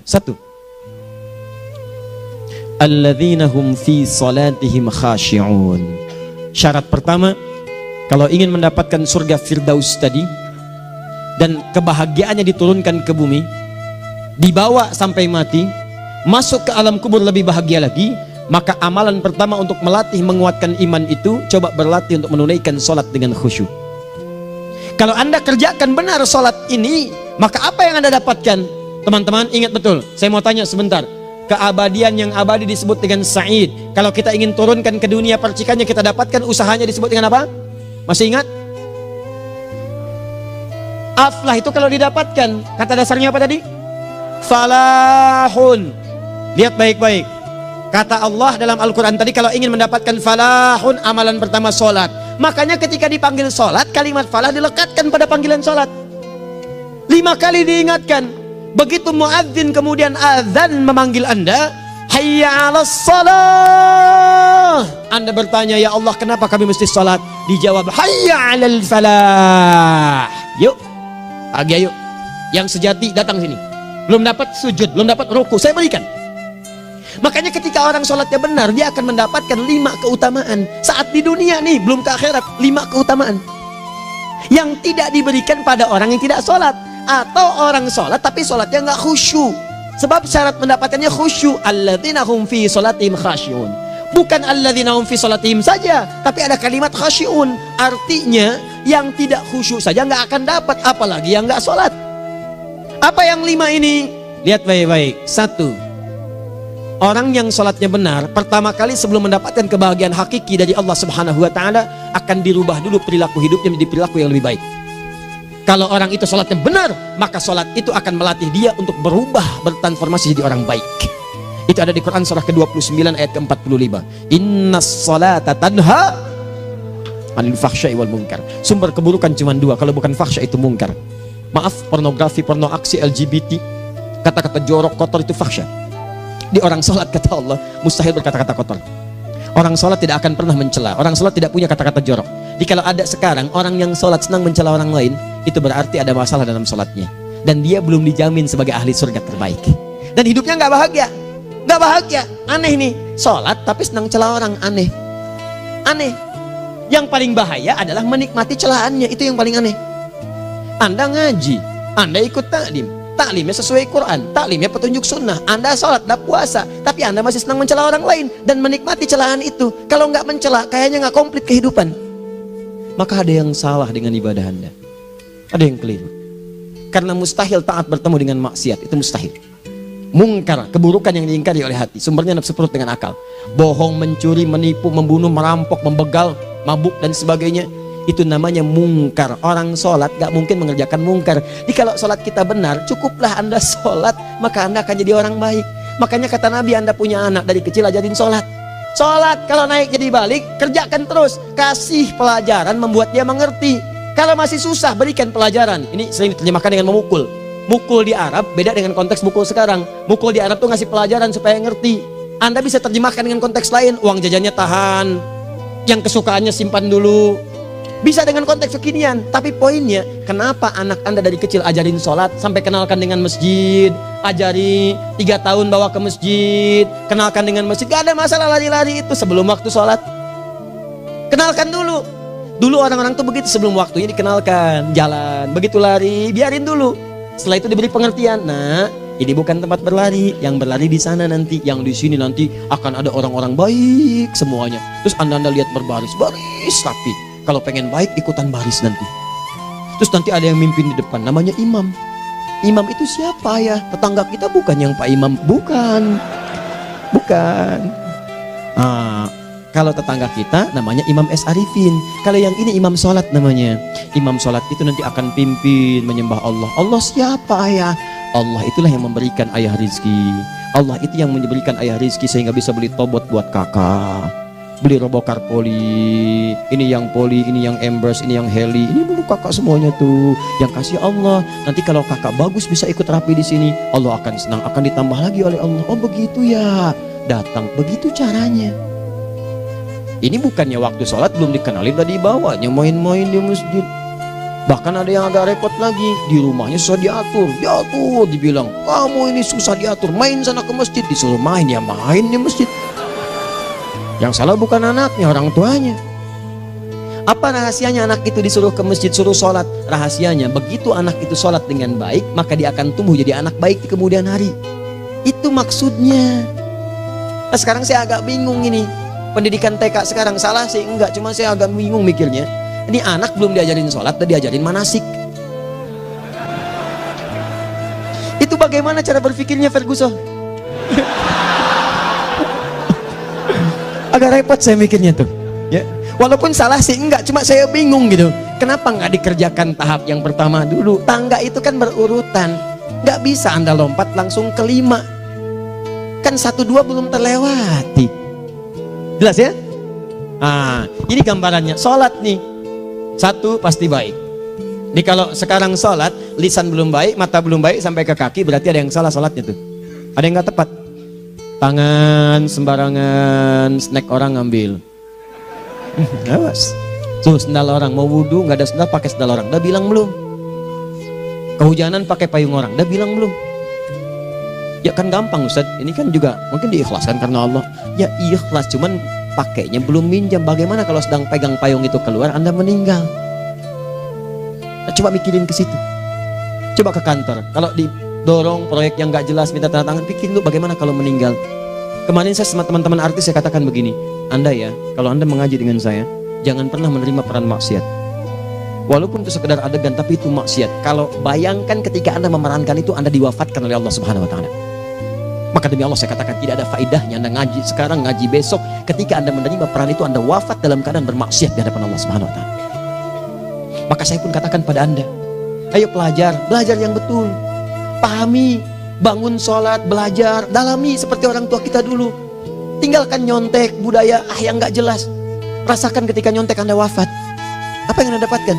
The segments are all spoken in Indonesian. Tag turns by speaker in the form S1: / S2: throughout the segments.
S1: Satu, alladzina hum fi salatihim khashi'un. Syarat pertama, kalau ingin mendapatkan surga Firdaus tadi dan kebahagiaannya diturunkan ke bumi, dibawa sampai mati, masuk ke alam kubur lebih bahagia lagi, maka amalan pertama untuk melatih menguatkan iman itu, coba berlatih untuk menunaikan sholat dengan khusyuk. Kalau Anda kerjakan benar sholat ini, maka apa yang Anda dapatkan? Teman-teman ingat betul, saya mau tanya sebentar. Keabadian yang abadi disebut dengan sa'id. Kalau kita ingin turunkan ke dunia percikannya, kita dapatkan usahanya disebut dengan apa? Masih ingat? Aflah itu kalau didapatkan, kata dasarnya apa tadi? Falahun. Lihat baik-baik. Kata Allah dalam Al-Quran tadi, kalau ingin mendapatkan falahun, amalan pertama sholat. Makanya ketika dipanggil sholat, kalimat falah dilekatkan pada panggilan sholat. 5 kali diingatkan. Begitu muadzin kemudian azan memanggil Anda, hayya 'alas shalah. Anda bertanya, ya Allah kenapa kami mesti sholat? Dijawab, hayya 'alal falah. Yuk, pagi yuk. Yang sejati datang sini. Belum dapat sujud, belum dapat ruku, saya berikan. Makanya ketika orang sholatnya benar, dia akan mendapatkan 5 keutamaan. Saat di dunia nih, belum ke akhirat, 5 keutamaan yang tidak diberikan pada orang yang tidak sholat. Atau orang sholat tapi sholatnya nggak khusyuk. Sebab syarat mendapatkannya khusyuk. Alladzina hum fi sholatihim khasyi'un. Bukan alladzina hum fi sholatihim saja, tapi ada kalimat khasyi'un. Artinya yang tidak khusyuk saja nggak akan dapat, apalagi yang nggak sholat. Apa yang 5 ini? Lihat baik-baik. 1, orang yang sholatnya benar, pertama kali sebelum mendapatkan kebahagiaan hakiki dari Allah Subhanahu wa Ta'ala, akan dirubah dulu perilaku hidupnya menjadi perilaku yang lebih baik. Kalau orang itu sholatnya benar, maka sholat itu akan melatih dia untuk berubah, bertransformasi jadi orang baik. Itu ada di Quran surah ke-29 ayat ke-45. Innas sholata tanha 'anil fahsya'i wal munkar. Sumber keburukan cuma 2, kalau bukan fahsya itu munkar. Maaf, pornografi, porno aksi, LGBT, kata-kata jorok, kotor itu fahsya. Di orang sholat kata Allah, mustahil berkata-kata kotor. Orang sholat tidak akan pernah mencela. Orang sholat tidak punya kata-kata jorok. Jadi kalau ada sekarang orang yang sholat senang mencela orang lain, itu berarti ada masalah dalam sholatnya. Dan dia belum dijamin sebagai ahli surga terbaik. Dan hidupnya nggak bahagia. Nggak bahagia. Aneh nih. Sholat tapi senang celah orang. Aneh. Aneh. Yang paling bahaya adalah menikmati celahannya. Itu yang paling aneh. Anda ngaji. Anda ikut taklim. Taklimnya sesuai Quran. Taklimnya petunjuk sunnah. Anda sholat, Anda puasa. Tapi Anda masih senang mencela orang lain. Dan menikmati celahan itu. Kalau nggak mencela, kayaknya nggak komplit kehidupan. Maka ada yang salah dengan ibadah Anda. Ada yang keliru. Karena mustahil taat bertemu dengan maksiat. Itu mustahil. Mungkar, keburukan yang diingkari oleh hati. Sumbernya nafsu perut dengan akal. Bohong, mencuri, menipu, membunuh, merampok, membegal, mabuk dan sebagainya. Itu namanya mungkar. Orang sholat gak mungkin mengerjakan mungkar. Jadi kalau sholat kita benar, cukuplah Anda sholat, maka Anda akan jadi orang baik. Makanya kata Nabi, Anda punya anak dari kecil ajarin sholat. Sholat kalau naik jadi balik, kerjakan terus. Kasih pelajaran membuat dia mengerti. Kalau masih susah, berikan pelajaran. Ini sering diterjemahkan dengan memukul. Mukul di Arab beda dengan konteks mukul sekarang. Mukul di Arab tuh ngasih pelajaran supaya ngerti. Anda bisa terjemahkan dengan konteks lain. Uang jajannya tahan, yang kesukaannya simpan dulu. Bisa dengan konteks kekinian. Tapi poinnya, kenapa anak Anda dari kecil ajarin sholat, sampai kenalkan dengan masjid, ajari 3 tahun bawa ke masjid, kenalkan dengan masjid. Gak ada masalah lari-lari itu sebelum waktu sholat. Kenalkan dulu. Dulu orang-orang tuh begitu, sebelum waktunya dikenalkan, jalan, begitu lari, biarin dulu. Setelah itu diberi pengertian. Nah, ini bukan tempat berlari, yang berlari di sana nanti, yang di sini nanti akan ada orang-orang baik semuanya. Terus anda lihat berbaris, baris rapi. Kalau pengen baik ikutan baris nanti. Terus nanti ada yang mimpin di depan, namanya imam. Imam itu siapa ya? Tetangga kita bukan yang Pak Imam, bukan. Kalau tetangga kita namanya Imam S. Arifin. Kalau yang ini imam sholat namanya. Imam sholat itu nanti akan pimpin menyembah Allah. Allah siapa ya? Allah itulah yang memberikan ayah rizki. Allah itu yang memberikan ayah rizki sehingga bisa beli tobot buat kakak, beli robokar poli. Ini yang poli, ini yang embers, ini yang heli. Ini dulu kakak semuanya tuh. Yang kasih Allah. Nanti kalau kakak bagus bisa ikut rapi di sini. Allah akan senang, akan ditambah lagi oleh Allah. Oh begitu ya. Datang, begitu caranya. Ini bukannya waktu sholat belum dikenalin tadi bawanya main-main di masjid. Bahkan ada yang agak repot lagi, di rumahnya susah diatur, dibilang, kamu ini susah diatur, main sana ke masjid, disuruh main, ya main di masjid. Yang salah bukan anaknya, orang tuanya. Apa rahasianya anak itu disuruh ke masjid, suruh sholat? Rahasianya, begitu anak itu sholat dengan baik, maka dia akan tumbuh jadi anak baik di kemudian hari. Itu maksudnya. Nah, sekarang saya agak bingung ini, pendidikan TK sekarang salah sih? Enggak, cuma saya agak bingung mikirnya. Ini anak belum diajarin sholat, udah diajarin manasik. Itu bagaimana cara berpikirnya Ferguson? Agak repot saya mikirnya tuh. Ya, walaupun salah sih enggak, cuma saya bingung gitu. Kenapa nggak dikerjakan tahap yang pertama dulu? Tangga itu kan berurutan, nggak bisa Anda lompat langsung ke 5. Kan 1, 2 belum terlewati. Jelas ya? Nah, ini gambarannya. Sholat nih. 1 pasti baik. Jadi kalau sekarang sholat, lisan belum baik, mata belum baik sampai ke kaki, berarti ada yang salah sholatnya tuh. Ada yang nggak tepat. Tangan sembarangan, snack orang ngambil. Awas. Tuh sendal orang, mau wudhu nggak ada sendal, pakai sendal orang. Udah bilang belum? Kehujanan pakai payung orang. Udah bilang belum? Ya kan gampang Ustaz. Ini kan juga mungkin diikhlaskan karena Allah. Ya ikhlas, cuman pakainya belum minjam. Bagaimana kalau sedang pegang payung itu keluar, Anda meninggal? Nah, coba mikirin ke situ. Coba ke kantor. Kalau didorong proyek yang nggak jelas, minta tanda tangan, pikirin dulu bagaimana kalau meninggal. Kemarin saya sama teman-teman artis saya katakan begini, Anda ya, kalau Anda mengaji dengan saya, jangan pernah menerima peran maksiat. Walaupun itu sekedar adegan, tapi itu maksiat. Kalau bayangkan ketika Anda memerankan itu, Anda diwafatkan oleh Allah Subhanahu Wa Taala. Maka demi Allah saya katakan tidak ada faedahnya Anda ngaji sekarang, ngaji besok. Ketika Anda menerima peran itu, Anda wafat dalam keadaan bermaksiat di hadapan Allah Subhanahu Wa Taala. Maka saya pun katakan pada Anda, ayo belajar yang betul, pahami, bangun sholat, belajar, dalami seperti orang tua kita dulu. Tinggalkan nyontek, budaya yang nggak jelas. Rasakan ketika nyontek Anda wafat, apa yang Anda dapatkan?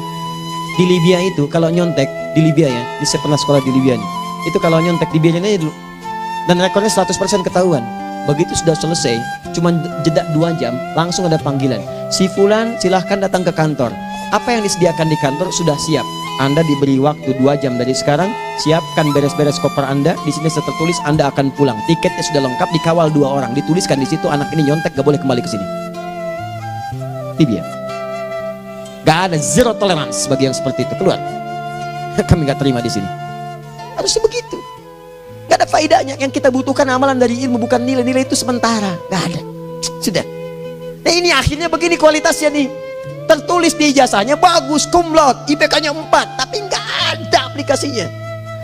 S1: Di Libya itu kalau nyontek, di Libya ya, saya pernah sekolah di Libya nih, itu kalau nyontek dibiarin aja dulu. Dan rekornya 100% ketahuan. Begitu sudah selesai, cuma jeda 2 jam, langsung ada panggilan. Si Fulan silahkan datang ke kantor. Apa yang disediakan di kantor sudah siap. Anda diberi waktu 2 jam dari sekarang, siapkan beres-beres koper Anda. Di sini tertulis Anda akan pulang. Tiketnya sudah lengkap, dikawal 2 orang. Dituliskan di situ anak ini nyontek, gak boleh kembali ke sini. Libya. Gak ada, zero tolerance bagi yang seperti itu. Keluar. Kami gak terima di sini. Harusnya begitu. Gak ada faedahnya. Yang kita butuhkan amalan dari ilmu, bukan nilai-nilai itu sementara. Gak ada. Sudah. Nah ini akhirnya begini kualitasnya nih. Tertulis di ijazahnya bagus, cum laude, IPK-nya 4, tapi nggak ada aplikasinya.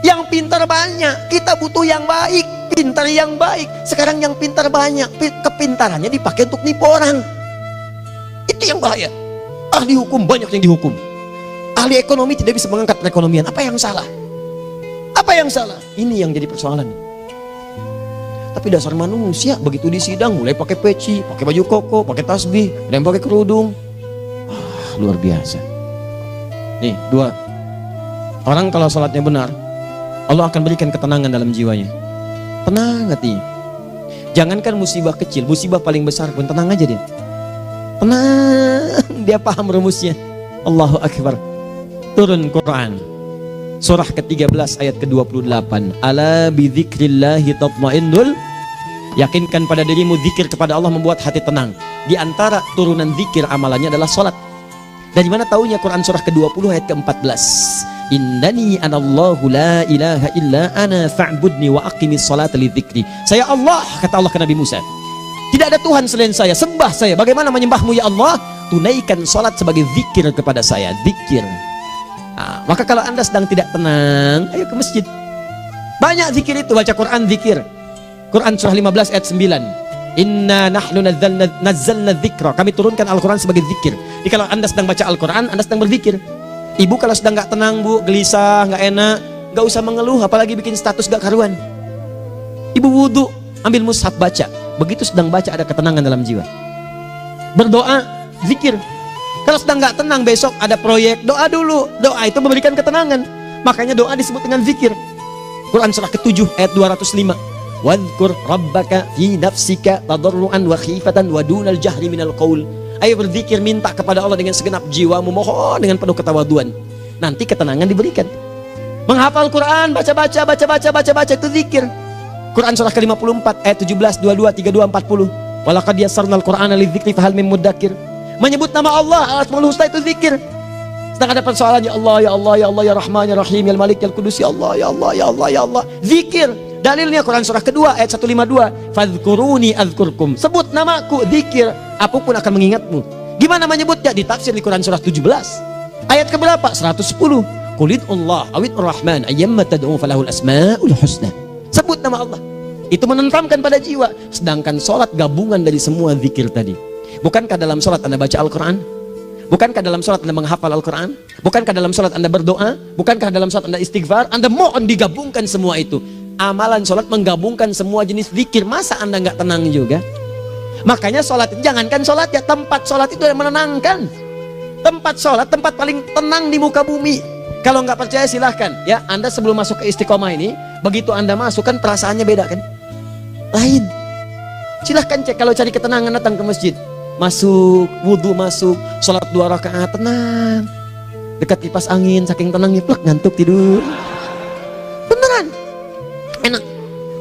S1: Yang pintar banyak, kita butuh yang baik, pintar yang baik. Sekarang yang pintar banyak, kepintarannya dipakai untuk nipu orang. Itu yang bahaya. Ahli hukum banyak yang dihukum. Ahli ekonomi tidak bisa mengangkat perekonomian. Apa yang salah? Apa yang salah? Ini yang jadi persoalan. Tapi dasar manusia begitu di sidang mulai pakai peci, pakai baju koko, pakai tasbih, ada yang pakai kerudung. Luar biasa. Nih 2. Orang kalau sholatnya benar, Allah akan berikan ketenangan dalam jiwanya. Tenang hatinya. Jangankan musibah kecil, musibah paling besar pun tenang aja dia. Tenang, dia paham rumusnya. Allahu Akbar. Turun Quran surah ke-13 ayat ke-28. Ala bidzikrillahi tatmainnul. Yakinkan pada dirimu, zikir kepada Allah membuat hati tenang. Di antara turunan zikir amalannya adalah sholat. Dari mana taunya? Quran surah ke-20 ayat ke-14. Innani anallahu la ilaha illa ana fa'budni wa aqimis salata li dzikri. Saya Allah, kata Allah ke Nabi Musa. Tidak ada Tuhan selain saya, sembah saya. Bagaimana menyembahmu ya Allah? Tunaikan salat sebagai zikir kepada saya, zikir. Nah, maka kalau Anda sedang tidak tenang, ayo ke masjid. Banyak zikir itu, baca Quran zikir. Quran surah 15 ayat 9. Inna nahnu nazzalna dzikra. Kami turunkan Al-Quran sebagai zikir. Jadi kalau Anda sedang baca Al-Quran, Anda sedang berzikir. Ibu kalau sedang nggak tenang, Bu, gelisah, nggak enak, nggak usah mengeluh, apalagi bikin status gak karuan. Ibu wudhu, ambil mushaf baca. Begitu sedang baca ada ketenangan dalam jiwa. Berdoa, zikir. Kalau sedang nggak tenang, besok ada proyek, doa dulu. Doa itu memberikan ketenangan. Makanya doa disebut dengan zikir. Quran surah ke-7 ayat 205. Wadhkur rabbaka fi nafsika tadarruan wa khifatan wa dunal jahri minal qaul. Ayo berzikir, minta kepada Allah dengan segenap jiwamu, mohon dengan penuh ketawaduan. nanti ketenangan diberikan. Menghafal Quran, baca itu zikir. Quran surah ke-54 ayat 17, 22, 32, 40. Walaqad yassarnal Qur'ana lidzikri fahal mim muddakir. Menyebut nama Allah Al-Asmaul Husna itu zikir. Sedang ada persoalan, ya Allah, ya Allah, ya Allah, ya Rahman, ya Rahim, ya Malik, ya Qudus, ya Allah, ya Allah, ya Allah, ya Allah. Zikir. Dalilnya Quran surah kedua ayat 152. Fadhkuruni adzkurkum. Sebut namaku, zikir. Aku pun akan mengingatmu. Gimana menyebutnya? Ditafsir di Quran surah 17. Ayat keberapa? 110. Qul Allah awid Rahman ayyamma tad'u falahul asmaul husna. Sebut nama Allah. Itu menenteramkan pada jiwa. Sedangkan sholat gabungan dari semua zikir tadi. Bukankah dalam sholat Anda baca Al-Quran? Bukankah dalam sholat Anda menghafal Al-Quran? Bukankah dalam sholat Anda berdoa? Bukankah dalam sholat Anda istighfar? Anda mohon digabungkan semua itu. Amalan sholat menggabungkan semua jenis zikir. Masa Anda nggak tenang juga? Makanya sholat, jangankan sholat ya, tempat sholat itu yang menenangkan. Tempat sholat, tempat paling tenang di muka bumi. Kalau nggak percaya silahkan ya, Anda sebelum masuk ke Istiqomah ini, begitu Anda masuk kan perasaannya beda kan? Lain. Silahkan cek, kalau cari ketenangan datang ke masjid. Masuk, wudhu masuk, sholat 2 rakaat tenang. Dekat kipas angin, saking tenangnya plek ngantuk tidur. Beneran, enak.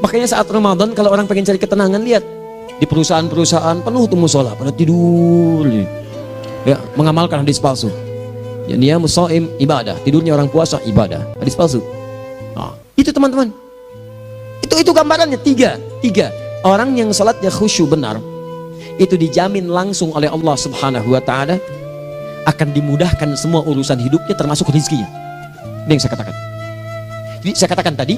S1: Makanya saat Ramadan kalau orang pengen cari ketenangan, lihat di perusahaan-perusahaan penuh tuh musola pada tidur. Ya, mengamalkan hadis palsu. Ya, dia musaim ibadah, tidurnya orang puasa ibadah. Hadis palsu. Nah, itu teman-teman. Itu gambarannya tiga. Orang yang salatnya khusyuk benar, itu dijamin langsung oleh Allah Subhanahu wa taala akan dimudahkan semua urusan hidupnya termasuk rezekinya. Ini yang saya katakan. Jadi saya katakan tadi,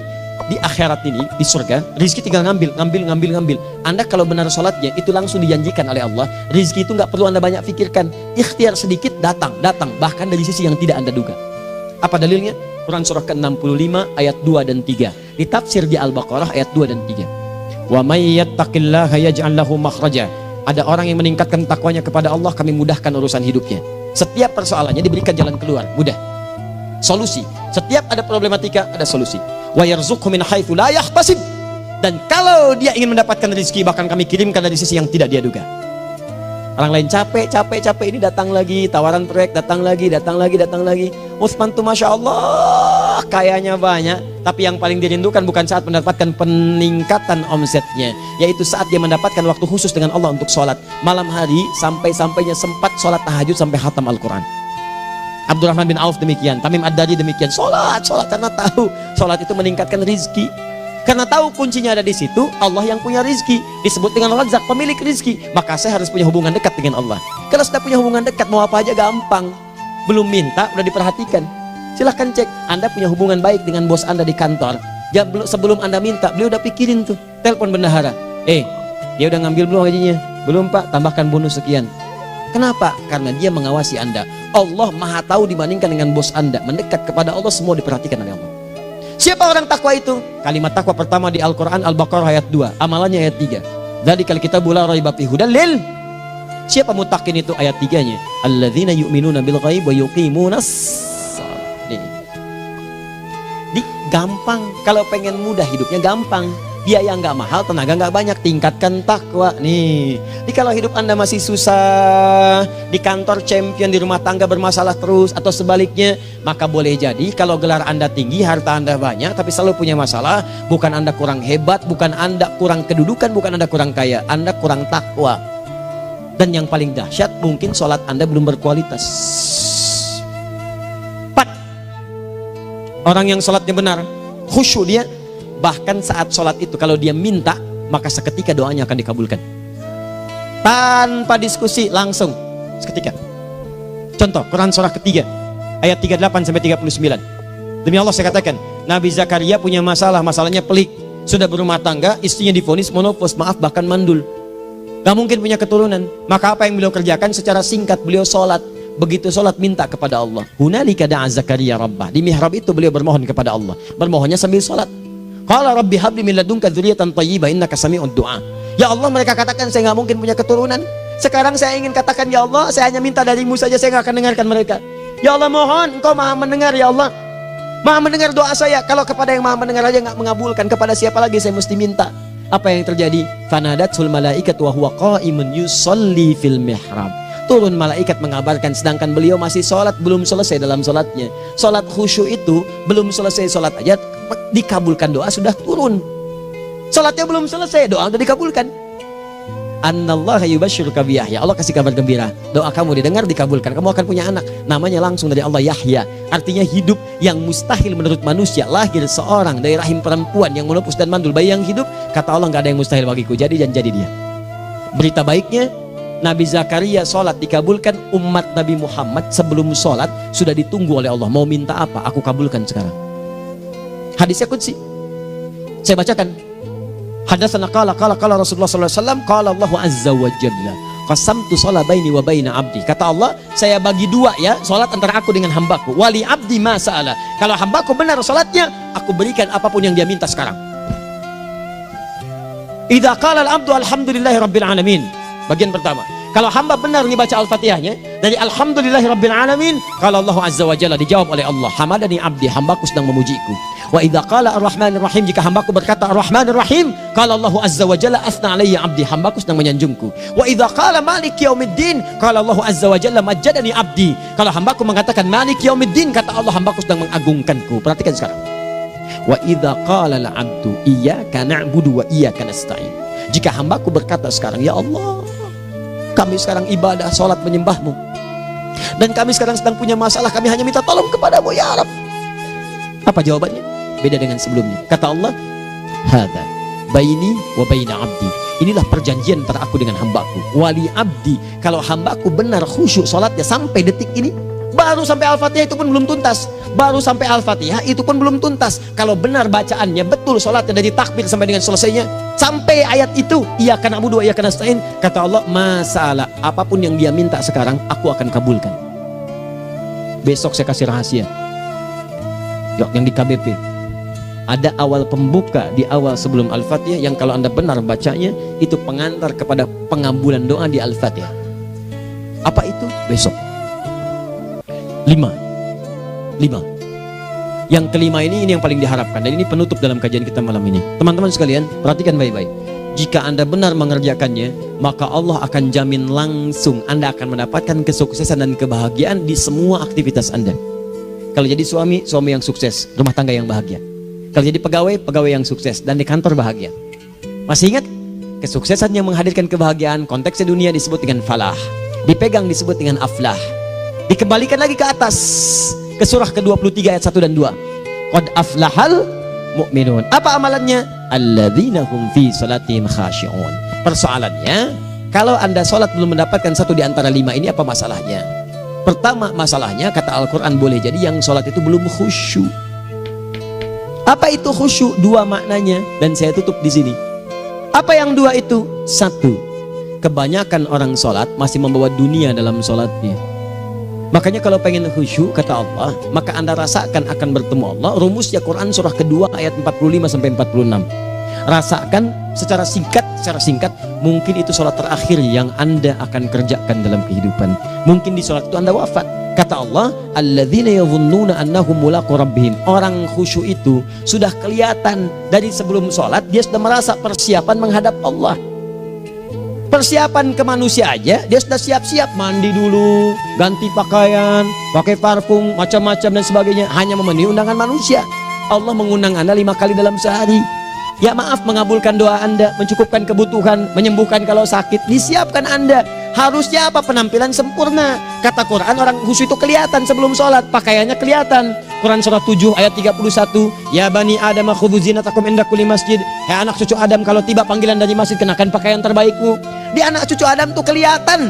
S1: di akhirat ini, di surga, rezeki tinggal ngambil. Anda kalau benar sholatnya, itu langsung dijanjikan oleh Allah. Rezeki itu nggak perlu Anda banyak pikirkan. Ikhtiar sedikit, datang. Bahkan dari sisi yang tidak Anda duga. Apa dalilnya? Quran surah ke-65 ayat 2 dan 3. Ditafsir di Al-Baqarah ayat 2 dan 3. Wa may yattaqillaha yaj'al lahu makhraja. Ada orang yang meningkatkan takwanya kepada Allah, kami mudahkan urusan hidupnya. Setiap persoalannya diberikan jalan keluar, mudah. Solusi. Setiap ada problematika, ada solusi. Wa yarzuqhu min haitsu la yahtasib. Dan kalau dia ingin mendapatkan rezeki, bahkan kami kirimkan dari sisi yang tidak dia duga. Orang lain capek ini datang lagi, tawaran proyek datang lagi. Utsman tuh Masya Allah kayanya banyak, tapi yang paling dirindukan bukan saat mendapatkan peningkatan omsetnya, yaitu saat dia mendapatkan waktu khusus dengan Allah untuk sholat malam hari, sampai-sampainya sempat sholat tahajud sampai khatam Al-Quran. Abdurrahman bin Auf demikian, Tamim Ad-Dari demikian, sholat karena tahu sholat itu meningkatkan rizki. Karena tahu kuncinya ada di situ, Allah yang punya rizki, disebut dengan Razak, pemilik rizki. Maka saya harus punya hubungan dekat dengan Allah. Kalau sudah punya hubungan dekat, mau apa aja gampang. Belum minta, udah diperhatikan. Silahkan cek, Anda punya hubungan baik dengan bos Anda di kantor. Ya, sebelum Anda minta, beliau udah pikirin tuh. Telepon bendahara, dia udah ngambil belum gajinya? Belum Pak, tambahkan bonus sekian. Kenapa? Karena dia mengawasi Anda. Allah maha tahu dibandingkan dengan bos Anda. Mendekat kepada Allah, semua diperhatikan oleh Allah. Siapa orang takwa itu? Kalimat takwa pertama di Al-Quran Al-Baqarah ayat 2, amalannya ayat 3. Dzalikal kitabu la raiba fihi hudal lil. Siapa mutakin itu? Ayat 3-nya. Alladzina yu'minuna bil ghaib wa yuqimunas shalah. Di gampang, kalau pengen mudah hidupnya gampang. Biaya nggak mahal, tenaga nggak banyak, tingkatkan takwa nih. Jadi kalau hidup Anda masih susah, di kantor champion, di rumah tangga bermasalah terus, atau sebaliknya, maka boleh jadi kalau gelar Anda tinggi, harta Anda banyak, tapi selalu punya masalah. Bukan Anda kurang hebat, bukan Anda kurang kedudukan, bukan Anda kurang kaya, Anda kurang takwa. Dan yang paling dahsyat, mungkin sholat Anda belum berkualitas. 4. Orang yang sholatnya benar, khusyuk dia. Bahkan saat sholat itu kalau dia minta, maka seketika doanya akan dikabulkan tanpa diskusi, langsung seketika. Contoh Quran surah ketiga ayat 38-39. Demi Allah saya katakan, Nabi Zakaria punya masalahnya pelik. Sudah berumah tangga, istrinya divonis monopos, maaf bahkan mandul, gak mungkin punya keturunan. Maka apa yang beliau kerjakan? Secara singkat beliau sholat. Begitu sholat minta kepada Allah. Hunalika da'a Zakaria rabbah. Di mihrab itu beliau bermohon kepada Allah. Bermohonnya sambil sholat. Qala rabbi habli min ladunka dzurriyyatan thayyibah innaka sami'ud du'a. Ya Allah, mereka katakan saya nggak mungkin punya keturunan. Sekarang saya ingin katakan, ya Allah, saya hanya minta darimu saja, saya nggak akan dengarkan mereka. Ya Allah, mohon Engkau maha mendengar, ya Allah. Maha mendengar doa saya. Kalau kepada yang maha mendengar aja nggak mengabulkan, kepada siapa lagi saya mesti minta? Apa yang terjadi? Fanadatul malaikatu wa huwa qa'imun yusolli fil mihrab. turun malaikat mengabarkan, sedangkan beliau masih sholat, belum selesai dalam sholatnya. Sholat khusyuk itu belum selesai sholat aja dikabulkan, doa sudah turun. Sholatnya belum selesai, doa sudah dikabulkan. Annallaha yubashshiruka bi Yahya, Allah kasih kabar gembira, doa kamu didengar, dikabulkan, kamu akan punya anak, namanya langsung dari Allah Yahya, artinya hidup yang mustahil menurut manusia. Lahir seorang dari rahim perempuan yang menepus dan mandul, bayi yang hidup, kata Allah nggak ada yang mustahil bagiku, jadi dan jadi dia. Berita baiknya, Nabi Zakaria sholat dikabulkan. Umat Nabi Muhammad sebelum sholat sudah ditunggu oleh Allah, mau minta apa aku kabulkan sekarang. Hadisnya qudsi, saya bacakan. Hadatsana qala Rasulullah sallallahu alaihi wasallam, qala Allah azza wa jalla, qasamtu shalah baini wa baina abdi. Kata Allah, saya bagi dua ya salat antara aku dengan hambaku. Wali abdi ma sa'ala. Kalau hambaku benar salatnya, aku berikan apapun yang dia minta sekarang. Idza qala al-abdu alhamdulillahi rabbil alamin. Bagian pertama, kalau hamba benar membaca Al-Fatihahnya dari alhamdulillahi rabbil alamin, kalau Allah azza wa jalla dijawab oleh Allah, hamadani abdi, hambaku sedang memujiku. Wa idza qala ar-rahmanir rahim, jika hambaku berkata ar-rahmanir rahim, qala Allah azza wa jalla asna alayya abdi, hambaku sedang menyanjungku. Wa idza qala maliki yaumiddin, qala Allah azza wa jalla majjadani abdi, kalau hambaku mengatakan maliki yaumiddin, kata Allah hambaku sedang mengagungkanku. Perhatikan sekarang. Wa idza qala al-abdu iyyaka na'budu wa iyyaka nasta'in, jika hambaku berkata sekarang, ya Allah, kami sekarang ibadah, salat menyembahmu, dan kami sekarang sedang punya masalah, kami hanya minta tolong kepadamu ya Rabb. Apa jawabannya? Beda dengan sebelumnya. Kata Allah, hadza baini wa baina abdi, inilah perjanjian antara aku dengan hambaku. Wali abdi, kalau hambaku benar khusyuk salatnya sampai detik ini, baru sampai Al-Fatihah itu pun belum tuntas, baru sampai Al-Fatihah itu pun belum tuntas. Kalau benar bacaannya betul, salatnya dari takbir sampai dengan selesainya, sampai ayat itu iyyaka na'budu wa iyyaka nasta'in, kata Allah, masalah apapun yang dia minta sekarang aku akan kabulkan. Besok saya kasih rahasia yang di KBP ada awal pembuka di awal sebelum Al-Fatihah, yang kalau anda benar bacanya itu pengantar kepada pengabulan doa di Al-Fatihah. Apa itu? Besok. 5. Yang kelima ini yang paling diharapkan, dan ini penutup dalam kajian kita malam ini. Teman-teman sekalian, perhatikan baik-baik. Jika anda benar mengerjakannya, maka Allah akan jamin langsung anda akan mendapatkan kesuksesan dan kebahagiaan di semua aktivitas anda. Kalau jadi suami, suami yang sukses, rumah tangga yang bahagia. Kalau jadi pegawai, pegawai yang sukses, dan di kantor bahagia. Masih ingat? Kesuksesan yang menghadirkan kebahagiaan, konteksnya dunia disebut dengan falah, dipegang disebut dengan aflah. Dikembalikan lagi ke atas, ke surah ke-23 ayat 1 dan 2. Qad aflahal mu'minun. Apa amalannya? Alladzina hum fi salatihim khashi'un. Persoalannya, kalau anda salat belum mendapatkan satu di antara 5 ini, apa masalahnya? Pertama masalahnya, kata Al-Quran, boleh jadi yang salat itu belum khusyuk. Apa itu khusyuk? 2 maknanya, dan saya tutup di sini. Apa yang 2 itu? 1, kebanyakan orang salat masih membawa dunia dalam salatnya. Makanya kalau pengen khusyuk, kata Allah, maka anda rasakan akan bertemu Allah. Rumusnya Quran surah kedua ayat 45 sampai 46. Rasakan secara singkat, mungkin itu sholat terakhir yang anda akan kerjakan dalam kehidupan. Mungkin di sholat itu anda wafat. Kata Allah, alladzina yadhunnuna annahum mulaqu rabbihim. Orang khusyuk itu sudah kelihatan dari sebelum sholat, dia sudah merasa persiapan menghadap Allah. Persiapan ke manusia aja, dia sudah siap-siap, mandi dulu, ganti pakaian, pakai parfum, macam-macam dan sebagainya, hanya memenuhi undangan manusia. Allah mengundang anda 5 kali dalam sehari. Ya maaf, mengabulkan doa anda, mencukupkan kebutuhan, menyembuhkan kalau sakit, disiapkan anda. Harusnya apa? Penampilan sempurna. Kata Quran, orang khusyuk itu kelihatan sebelum sholat, pakaiannya kelihatan. Quran surah 7 ayat 31, ya bani Adam khudzu zinatakum inda kulli masjid. Hai anak cucu Adam, kalau tiba panggilan dari masjid, kenakan pakaian terbaikmu. Di anak cucu Adam tuh kelihatan.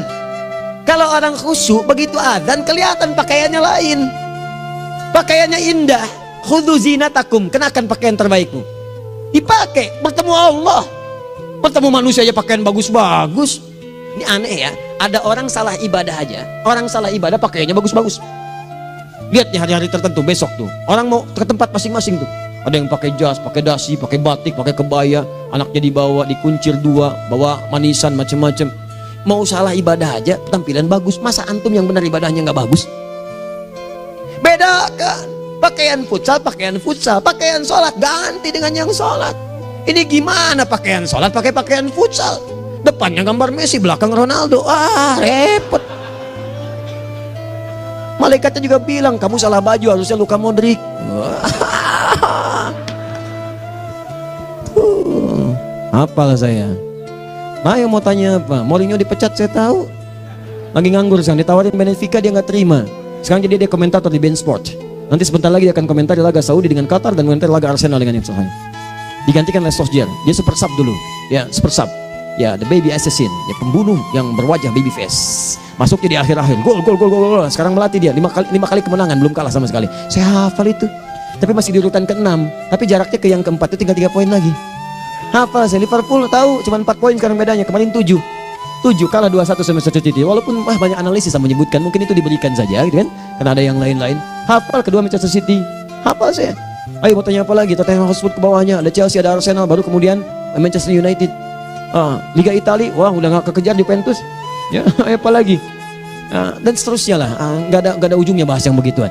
S1: Kalau orang khusyuk begitu adzan kelihatan pakaiannya lain. Pakaiannya indah. Khudzu zinatakum, kenakan pakaian terbaikmu. Dipakai bertemu Allah. Bertemu manusia aja pakaian bagus-bagus. Ini aneh ya. Ada orang salah ibadah aja. Orang salah ibadah pakaiannya bagus-bagus. Lihat nih hari-hari tertentu besok tuh. Orang mau ke tempat masing-masing tuh. Ada yang pakai jas, pakai dasi, pakai batik, pakai kebaya. Anaknya dibawa, dikuncir 2, bawa manisan macam-macam. Mau salah ibadah aja tampilan bagus. Masa antum yang benar ibadahnya nggak bagus? Bedakan. Pakaian futsal, pakaian sholat ganti dengan yang sholat. Ini gimana pakaian sholat pakai pakaian futsal? Depannya gambar Messi, belakang Ronaldo. Repot. Malaikatnya juga bilang, kamu salah baju, harusnya Luka Modric. Apalah saya. Ayo mau tanya apa? Mourinho dipecat saya tahu. Lagi nganggur sekarang, ditawarin Benfica dia nggak terima. Sekarang jadi dia komentator di beIN Sport. Nanti sebentar lagi dia akan komentar di laga Saudi dengan Qatar dan komentar laga Arsenal dengan Ipswich. Digantikan oleh Solskjaer. Dia super sub dulu. Ya, super sub. Ya, the baby assassin, ya pembunuh yang berwajah baby face. Masuknya di akhir-akhir, gol. Sekarang melatih dia 5 kali kemenangan, belum kalah sama sekali. Saya hafal itu. Tapi masih di urutan ke-6. Tapi jaraknya ke yang ke-4 itu tinggal 3 poin lagi. Hafal saya. Liverpool tahu cuma 4 poin sekarang bedanya. Kemarin 7 kalah 2-1 sama Manchester City. Walaupun banyak analisis yang menyebutkan mungkin itu diberikan saja gitu kan. Karena ada yang lain-lain. Hafal kedua Manchester City. Hafal saya. Ayo mau tanya apa lagi? Tottenham Hotspur ke bawahnya. Ada Chelsea, ada Arsenal, baru kemudian Manchester United. Liga Italia, wah udah gak kekejar Juventus. Ya, apa lagi? Dan seterusnya lah. Gak ada ujungnya bahas yang begituan.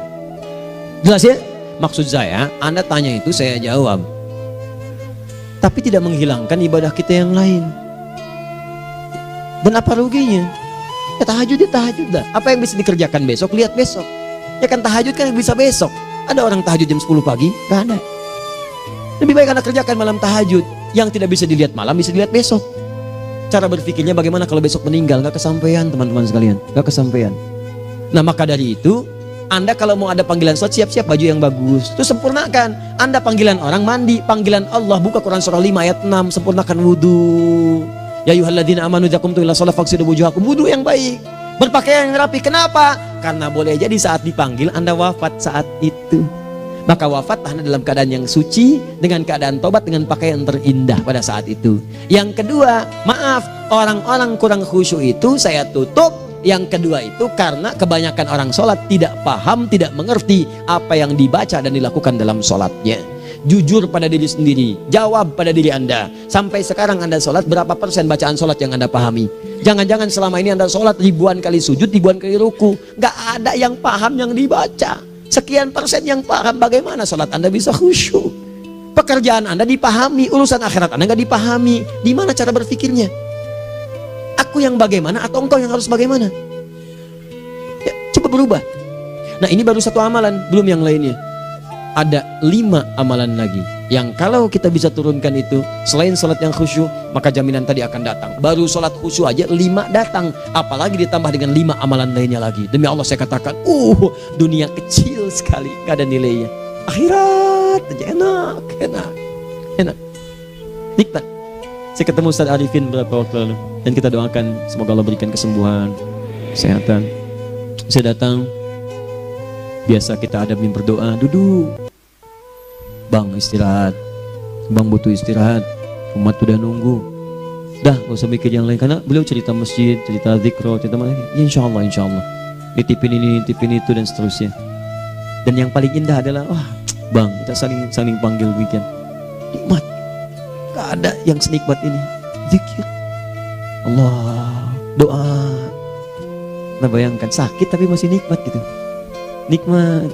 S1: Jelas ya? Maksud saya, Anda tanya itu saya jawab. Tapi tidak menghilangkan ibadah kita yang lain. Dan apa ruginya? Ya tahajud dah. Apa yang bisa dikerjakan besok, lihat besok. Ya kan tahajud kan bisa besok. Ada orang tahajud jam 10 pagi? Gak ada. Lebih baik Anda kerjakan malam tahajud. Yang tidak bisa dilihat malam bisa dilihat besok. Cara berpikirnya bagaimana kalau besok meninggal? Gak kesampaian teman-teman sekalian. Gak kesampaian. Nah maka dari itu Anda kalau mau ada panggilan sholat, siap-siap baju yang bagus. Itu sempurnakan. Anda panggilan orang mandi, panggilan Allah, buka Quran surah 5 ayat 6, sempurnakan wudu. Ya ayyuhalladzina amanu idza qumtum ila shalah faghsilu wujuhakum, wudu yang baik. Berpakaian yang rapi. Kenapa? Karena boleh jadi saat dipanggil Anda wafat saat itu. Maka wafat Anda dalam keadaan yang suci, dengan keadaan tobat, dengan pakaian terindah pada saat itu. Yang kedua, maaf, orang-orang kurang khusyuk itu saya tutup. Yang kedua itu karena kebanyakan orang sholat tidak paham, tidak mengerti apa yang dibaca dan dilakukan dalam sholatnya. Jujur pada diri sendiri, jawab pada diri Anda. Sampai sekarang Anda sholat, berapa persen bacaan sholat yang Anda pahami? Jangan-jangan selama ini Anda sholat ribuan kali sujud, ribuan kali ruku, gak ada yang paham yang dibaca. Sekian persen yang paham. Bagaimana sholat Anda bisa khusyuk? Pekerjaan Anda dipahami, urusan akhirat Anda gak dipahami. Di mana cara berpikirnya? Aku yang bagaimana atau engkau yang harus bagaimana? Ya, coba berubah. Nah ini baru satu amalan, belum yang lainnya. Ada 5 amalan lagi yang kalau kita bisa turunkan itu, selain sholat yang khusyuk, maka jaminan tadi akan datang. Baru sholat khusyuk aja 5 datang, apalagi ditambah dengan 5 amalan lainnya lagi. Demi Allah saya katakan, dunia kecil sekali, gak ada nilainya. Akhirat aja enak, nikmat. Saya ketemu Ustaz Arifin beberapa waktu lalu, dan kita doakan semoga Allah berikan kesembuhan, kesehatan. Saya datang, biasa kita adamin berdoa, duduk. Bang istirahat, bang butuh istirahat, umat udah nunggu. Dah gak usah mikir yang lain, karena beliau cerita masjid, cerita zikro, cerita mana. Ya, insya Allah nitipin ini, nitipin itu dan seterusnya. Dan yang paling indah adalah bang kita saling panggil weekend. Nikmat, gak ada yang senikmat ini. Zikir Allah, doa. Nah bayangkan sakit tapi masih nikmat gitu. Nikmat.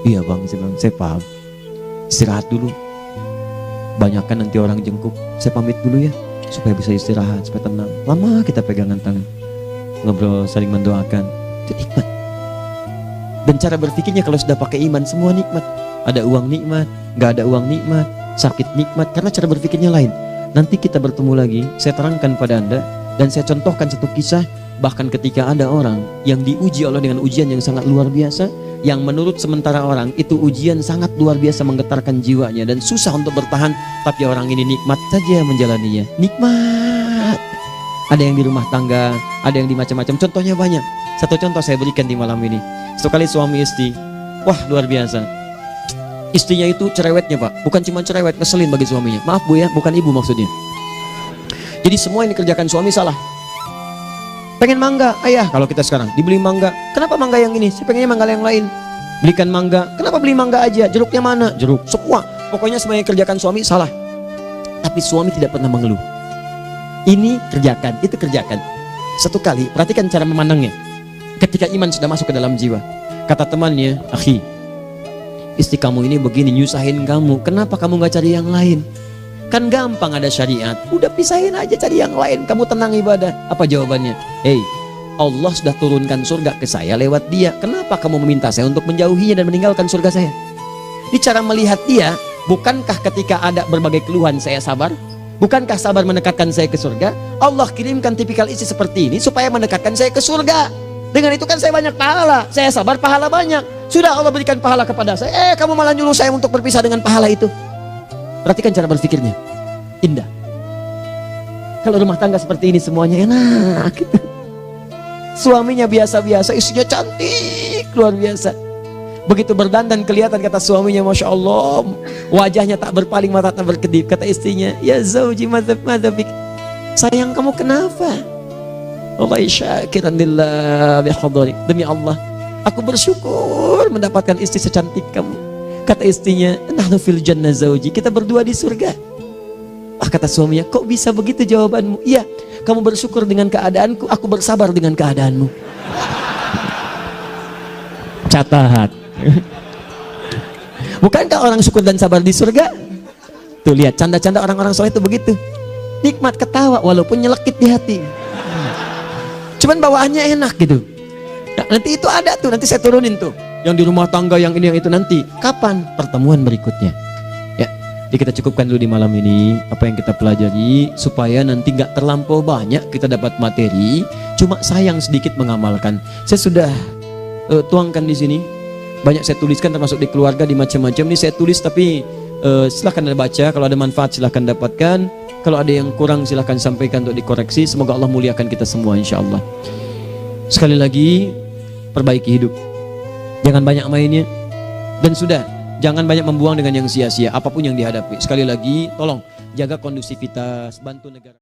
S1: Iya bang, saya paham. Istirahat dulu. Banyakkan nanti orang jengkuk. Saya pamit dulu ya, supaya bisa istirahat, supaya tenang. Lama kita pegangan tangan, ngobrol, saling mendoakan. Itu nikmat. Dan cara berpikirnya kalau sudah pakai iman, semua nikmat. Ada uang nikmat, gak ada uang nikmat, sakit nikmat. Karena cara berpikirnya lain. Nanti kita bertemu lagi, saya terangkan pada Anda. Dan saya contohkan satu kisah. Bahkan ketika ada orang yang diuji Allah dengan ujian yang sangat luar biasa, yang menurut sementara orang itu ujian sangat luar biasa menggetarkan jiwanya dan susah untuk bertahan, tapi orang ini nikmat saja menjalaninya. Nikmat. Ada yang di rumah tangga, ada yang di macam-macam. Contohnya banyak. Satu contoh saya berikan di malam ini. Sekali suami istri, wah luar biasa. Istrinya itu cerewetnya Pak, bukan cuma cerewet, ngeselin bagi suaminya. Maaf Bu ya, bukan ibu maksudnya. Jadi semua yang dikerjakan suami salah. Pengen mangga, ayah kalau kita sekarang dibeli mangga, kenapa mangga yang ini? Saya pengennya mangga yang lain. Belikan mangga, kenapa beli mangga aja? Jeruknya mana? Jeruk, semua. Pokoknya semua yang kerjakan suami salah. Tapi suami tidak pernah mengeluh. Ini kerjakan, itu kerjakan. Satu kali, perhatikan cara memandangnya. Ketika iman sudah masuk ke dalam jiwa, kata temannya, akhi, istri kamu ini begini, nyusahin kamu. Kenapa kamu gak cari yang lain? Kan gampang, ada syariat. Udah pisahin aja, cari yang lain. Kamu tenang ibadah. Apa jawabannya? Hey, Allah sudah turunkan surga ke saya lewat dia. Kenapa kamu meminta saya untuk menjauhinya dan meninggalkan surga saya? Ini cara melihat dia. Bukankah ketika ada berbagai keluhan saya sabar? Bukankah sabar mendekatkan saya ke surga? Allah kirimkan tipikal istri seperti ini supaya mendekatkan saya ke surga. Dengan itu kan saya banyak pahala. Saya sabar, pahala banyak. Sudah Allah berikan pahala kepada saya. Kamu malah nyuruh saya untuk berpisah dengan pahala itu. Perhatikan cara berpikirnya. Indah. Kalau rumah tangga seperti ini semuanya enak gitu. Suaminya biasa-biasa, istrinya cantik luar biasa. Begitu berdandan kelihatan, kata suaminya, Masya Allah, wajahnya tak berpaling, mata tak berkedip. Kata istrinya, ya zauji madhabik, sayang kamu kenapa? Wallahi syakiran lillah bihadari, demi Allah aku bersyukur mendapatkan istri secantik kamu. Kata istrinya, nahnu fil jannah zauji, kita berdua di surga. Kata suaminya, kok bisa begitu jawabanmu? Iya, kamu bersyukur dengan keadaanku, aku bersabar dengan keadaanmu. Catat. Bukankah orang syukur dan sabar di surga? Tuh lihat, canda-canda orang-orang soleh itu begitu. Nikmat ketawa walaupun nyelekit di hati. Cuman bawaannya enak gitu. Nah, nanti itu ada tuh, nanti saya turunin tuh. Yang di rumah tangga, yang ini, yang itu nanti. Kapan? Pertemuan berikutnya. Jadi kita cukupkan dulu di malam ini apa yang kita pelajari, supaya nanti nggak terlampau banyak kita dapat materi, cuma sayang sedikit mengamalkan. Saya sudah tuangkan di sini, banyak saya tuliskan termasuk di keluarga, di macam-macam. Ini saya tulis tapi silahkan Anda baca, kalau ada manfaat silahkan dapatkan, kalau ada yang kurang silahkan sampaikan untuk dikoreksi. Semoga Allah muliakan kita semua insya Allah. Sekali lagi, perbaiki hidup, jangan banyak mainnya, dan sudah jangan banyak membuang dengan yang sia-sia apapun yang dihadapi. Sekali lagi, tolong jaga kondusivitas, bantu negara.